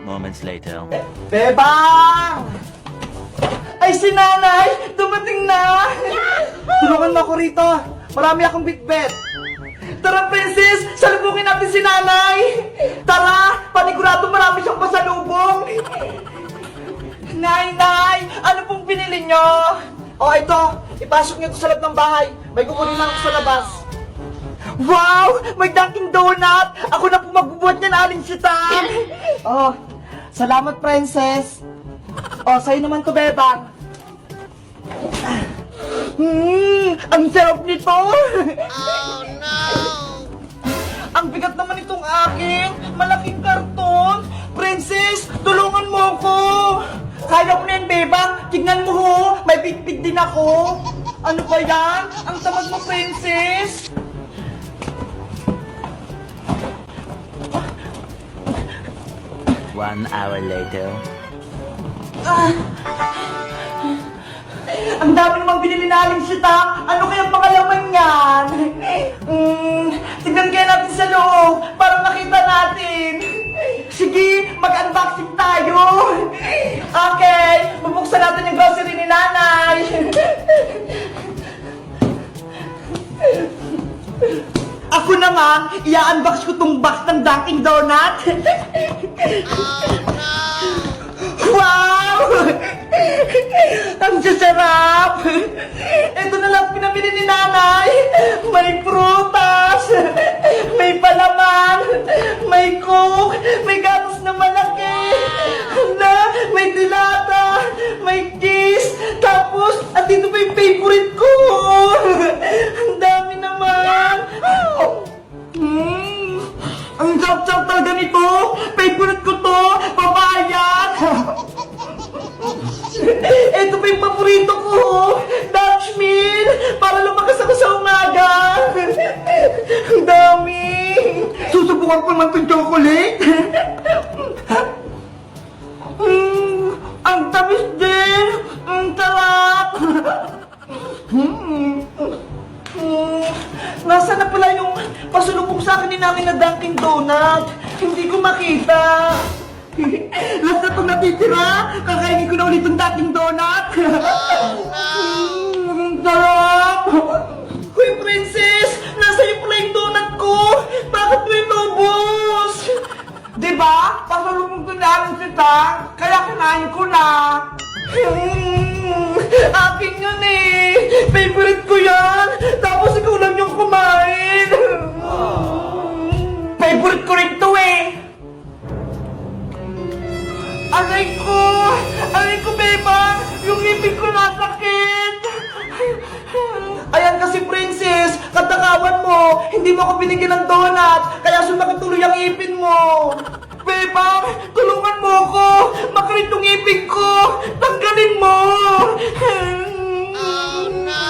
moments later. Bebang! Ay, si nanay! Dumating na! Tulungan mo ako rito. Marami akong bitbit. Tara, princess! Salubungin natin si nanay! Tara! Panigurado marami siyang pasalubong! Nay! Ano pong binili nyo? O, ito. Ipasok niyo ito sa loob ng bahay. May kukunin lang ako sa labas. Wow! May Dunkin' Donut! Ako na po magbubuhat niyan, Aling Sitang! Oh, salamat, princess. Oh, sa'yo naman to, Bebang. Ang sarap nito! Oh, no! Ang bigat naman itong aking malaking karton! Princess, tulungan mo ako! Kaya ko na yan, Bebang! Tignan mo ho! May bitbit din ako! Ano ba yan? Ang tamad mo, princess! 1 hour later. Ang dami namang binili na Aling Sita! Ano kayang mga laman yan? Tignan kaya natin sa loob para makita natin! Sige, mag-unboxing tayo! Okay, bubuksan natin yung grocery ni nanay! Ako naman, i-unbox ko tong box ng Dunkin' Donut! Wow! Ang sasarap! Ito na lang pinamili ni nanay! May prutas! May palaman! May coke! May gatas na malaki! Hala! May dilata! May cheese! Tapos, andito pa yung favorite ko! Ang dami naman! Ang sarap-sarap talaga nito! Favorite ko to! Papaya! Ito pa yung paborito ko! Dutch Mill! Para lumakas ako sa umaga! Ang dami! Susubukan ko naman itong chocolate! Ang tamis din! Ang sarap! Nasaan na pala yung pasulubong sa akin ni namin na Dunkin' Donut? Hindi ko makita! Last na itong natitira! Kakainin ko na ulit itong Dunkin' Donut! Ang sarap! Hoy, princess! Nasa'yo pala yung donut ko! Bakit mo yung naubos? Diba? Pasalubong ko na ang sita, kaya kinain ko na! Akin yun eh! Favorite ko yan! Tapos ikaw lang yung kumain! Favorite ko rin to eh! Aray ko! Aray ko, Bebang! Yung ngipin ko nasakit! Ayan kasi, princess! Katakawan mo! Hindi mo ako binigyan ng donut! Kaya sumakit tuloy ang ngipin mo! Bebang! Tulungan mo ako! Makulit yung ngipin ko! Tanggalin mo! Oh, no!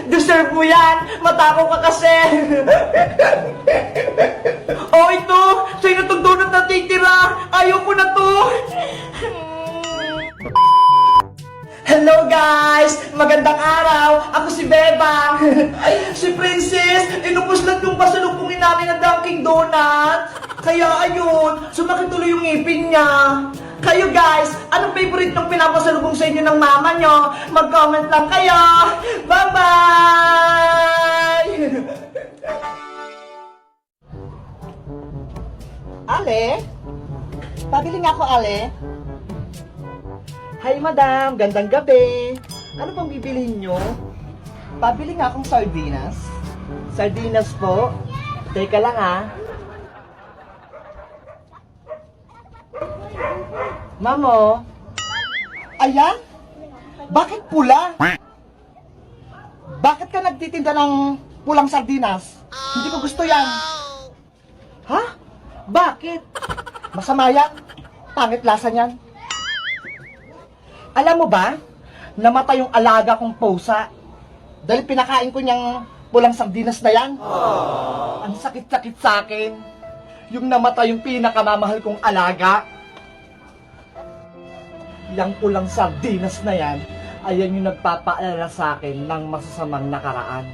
Deserve mo yan! Matakaw ka kasi! Oh, ito! Sa'yo na itong donut na titira! Ayaw ko na to! Hello guys! Magandang araw! Ako si Bebang! Si Princess! Inupos lang yung pasalubungin namin ng Dunkin' Donut! Kaya ayun, sumakit tuloy yung ngipin niya! Kayo guys, anong favorite ng pinapasalubong sa inyo ng mama nyo? Mag-comment lang kayo! Bye-bye! Ale? Pabili nga ako, Ale. Hi, madam. Gandang gabi. Ano pang bibilihin nyo? Pabili nga akong sardinas. Sardinas po. Teka lang, ha. Mamo. Ayan? Bakit pula? Bakit ka nagtitinda ng pulang sardinas? Hindi ko gusto yan. Ha? Bakit? Masama yan? Pangit lasa niyan? Alam mo ba, namatay yung alaga kong pusa dahil pinakain ko niyang pulang sardinas na yan. Ang sakit-sakit sa akin. Yung namatay yung pinakamamahal kong alaga. Yang pulang sardinas na yan, ayan yung nagpapaalala sa akin ng masasamang nakaraan.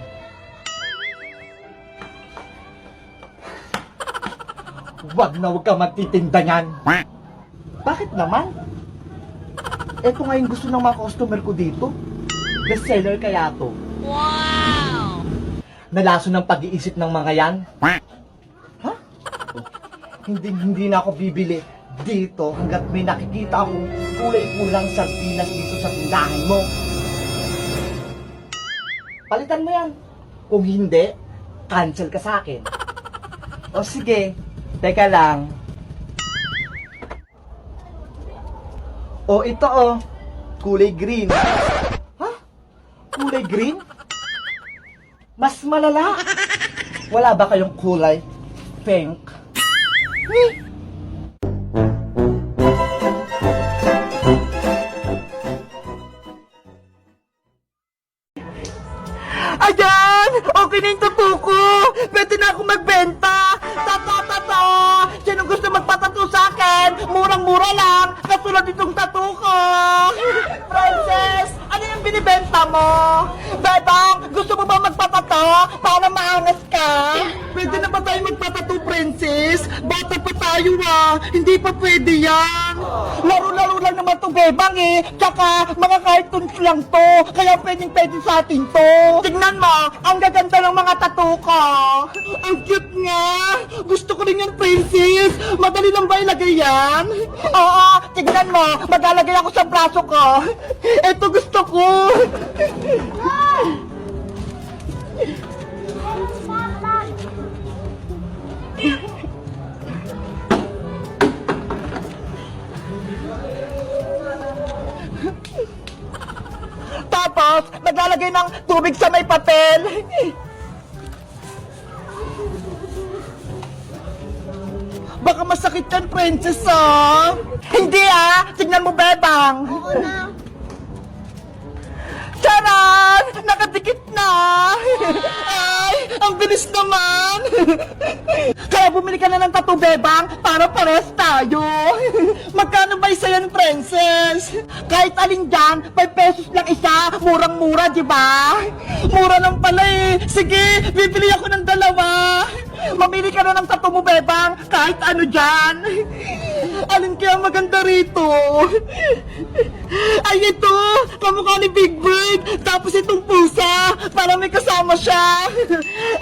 Wag na wag ka magtitinda niyan. Bakit naman? Ito nga yung gusto ng mga customer ko dito. Bestseller kaya to. Wow! Nalaso ng pag-iisip ng mga yan. Ha? Hindi na ako bibili dito hanggat may nakikita akong kulay-kulang sardinas dito sa tindahan mo. Palitan mo yan. Kung hindi, cancel ka sa akin. O sige, teka lang. O ito kulay green. Ha? Kulay green? Mas malala. Wala ba kayong kulay pink? Ayan! Okay na yung tattoo ko! Pwede na ako magbenta! Tato! Sino gusto magpatato sa akin? Murang-mura lang! Katulad itong tattoo ko! Princess! Ano yung binibenta mo? Bebang! Gusto mo ba magpatato? Para maangas ka? Pwede na ba tayo magpatato, Princess? Bata pa tayo Hindi pa pwede yan! Laro-laro lang naman to, Bebang Tsaka, mga cartoons lang to! Kaya pwede sa atin to! Tignan mo! Ang gaganda ng mga tattoo ko! Ang cute nga! Gusto ko rin yan, Princess! Madali lang ba ilagay yan? Oo! Tignan mo! Maglalagay ako sa braso ko! Ito gusto ko! Tapos, naglalagay ng tubig sa may papel. Baka masakit yan, Princess, Hindi, Tignan mo, Bebang. Oo na. Charan! Nakadikit na! Ay, ang bilis naman! Kaya bumili ka na ng tattoo, Bebang, para pares tayo. Magkano ba isa yan, Princess? Kahit alin dyan, 5 pesos lang isa. Murang-mura, di ba? Mura lang pala Sige, bibili ako ng 2. Mamili ka na ng tattoo mo, Bebang, kahit ano dyan. Alin kaya maganda rito? Ay, ito! Kamukha ni Big Bird! Tapos itong pusa! Para may kasama siya!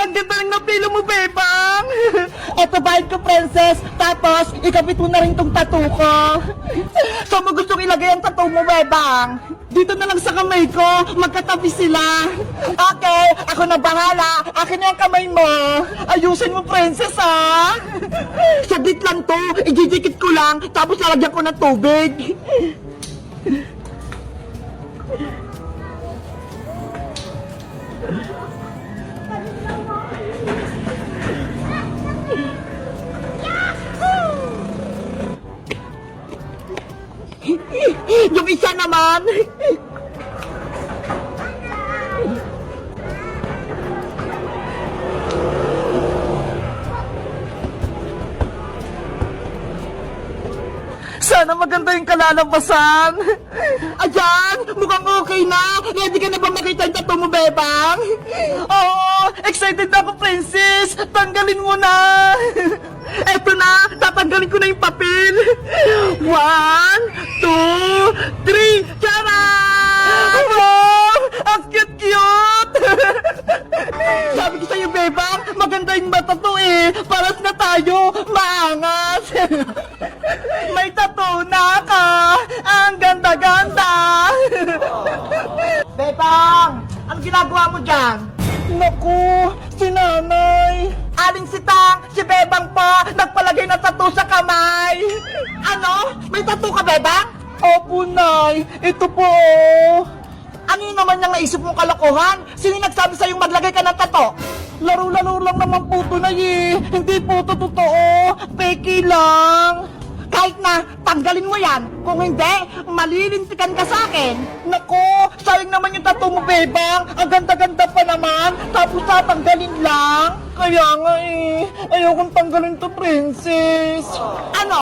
Ang ganda ng napilo mo, Bebang! Ito bayad ko, Princess! Tapos, ikabit mo na rin itong tattoo ko! Saan mo gustong ilagay ang tattoo mo, Bebang? Dito na lang sa kamay ko! Magkatabi sila! Okay! Ako na bahala! Akin na yung kamay mo! Ayusin mo, Princess, Saglit lang to! Ijijikit ko lang! Tapos lalagyan ko ng tubig! Yung isa naman! Sana maganda yung kalalabasan. Ayan, mukhang okay na. Ready ka na ba makita yung tattoo mo, Bebang? Oo, excited na ako, Princess. Tanggalin mo na. Eto na, tatanggalin ko na yung papel. 1, 2, 3, charan! Wow, ang cute-cute. Sabi ko sa'yo, Bebang, maganda yung mata to Paras na tayo, maangas. May tattoo na ka! Ang ganda-ganda! Bebang! Ano ginagawa mo dyan? Naku! Si nanay! Aling si Tang! Si Bebang pa! Nagpalagay na tattoo sa kamay! Ano? May tattoo ka, Bebang? Opo, Nay! Ito po! Ano yun naman yung naisip mong kalokohan? Sino yung nagsabi sa'yong maglagay ka ng tattoo? Laro-laro lang naman po ito, Nay Hindi po ito totoo! Peke lang! Kahit na, tanggalin mo yan. Kung hindi, malilintikan ka sa akin. Naku, sayang naman yung tattoo mo, Bebang. Ang ganda-ganda pa naman. Tapos tatanggalin lang. Kaya nga ayokong tanggalin to, Princess. Ano?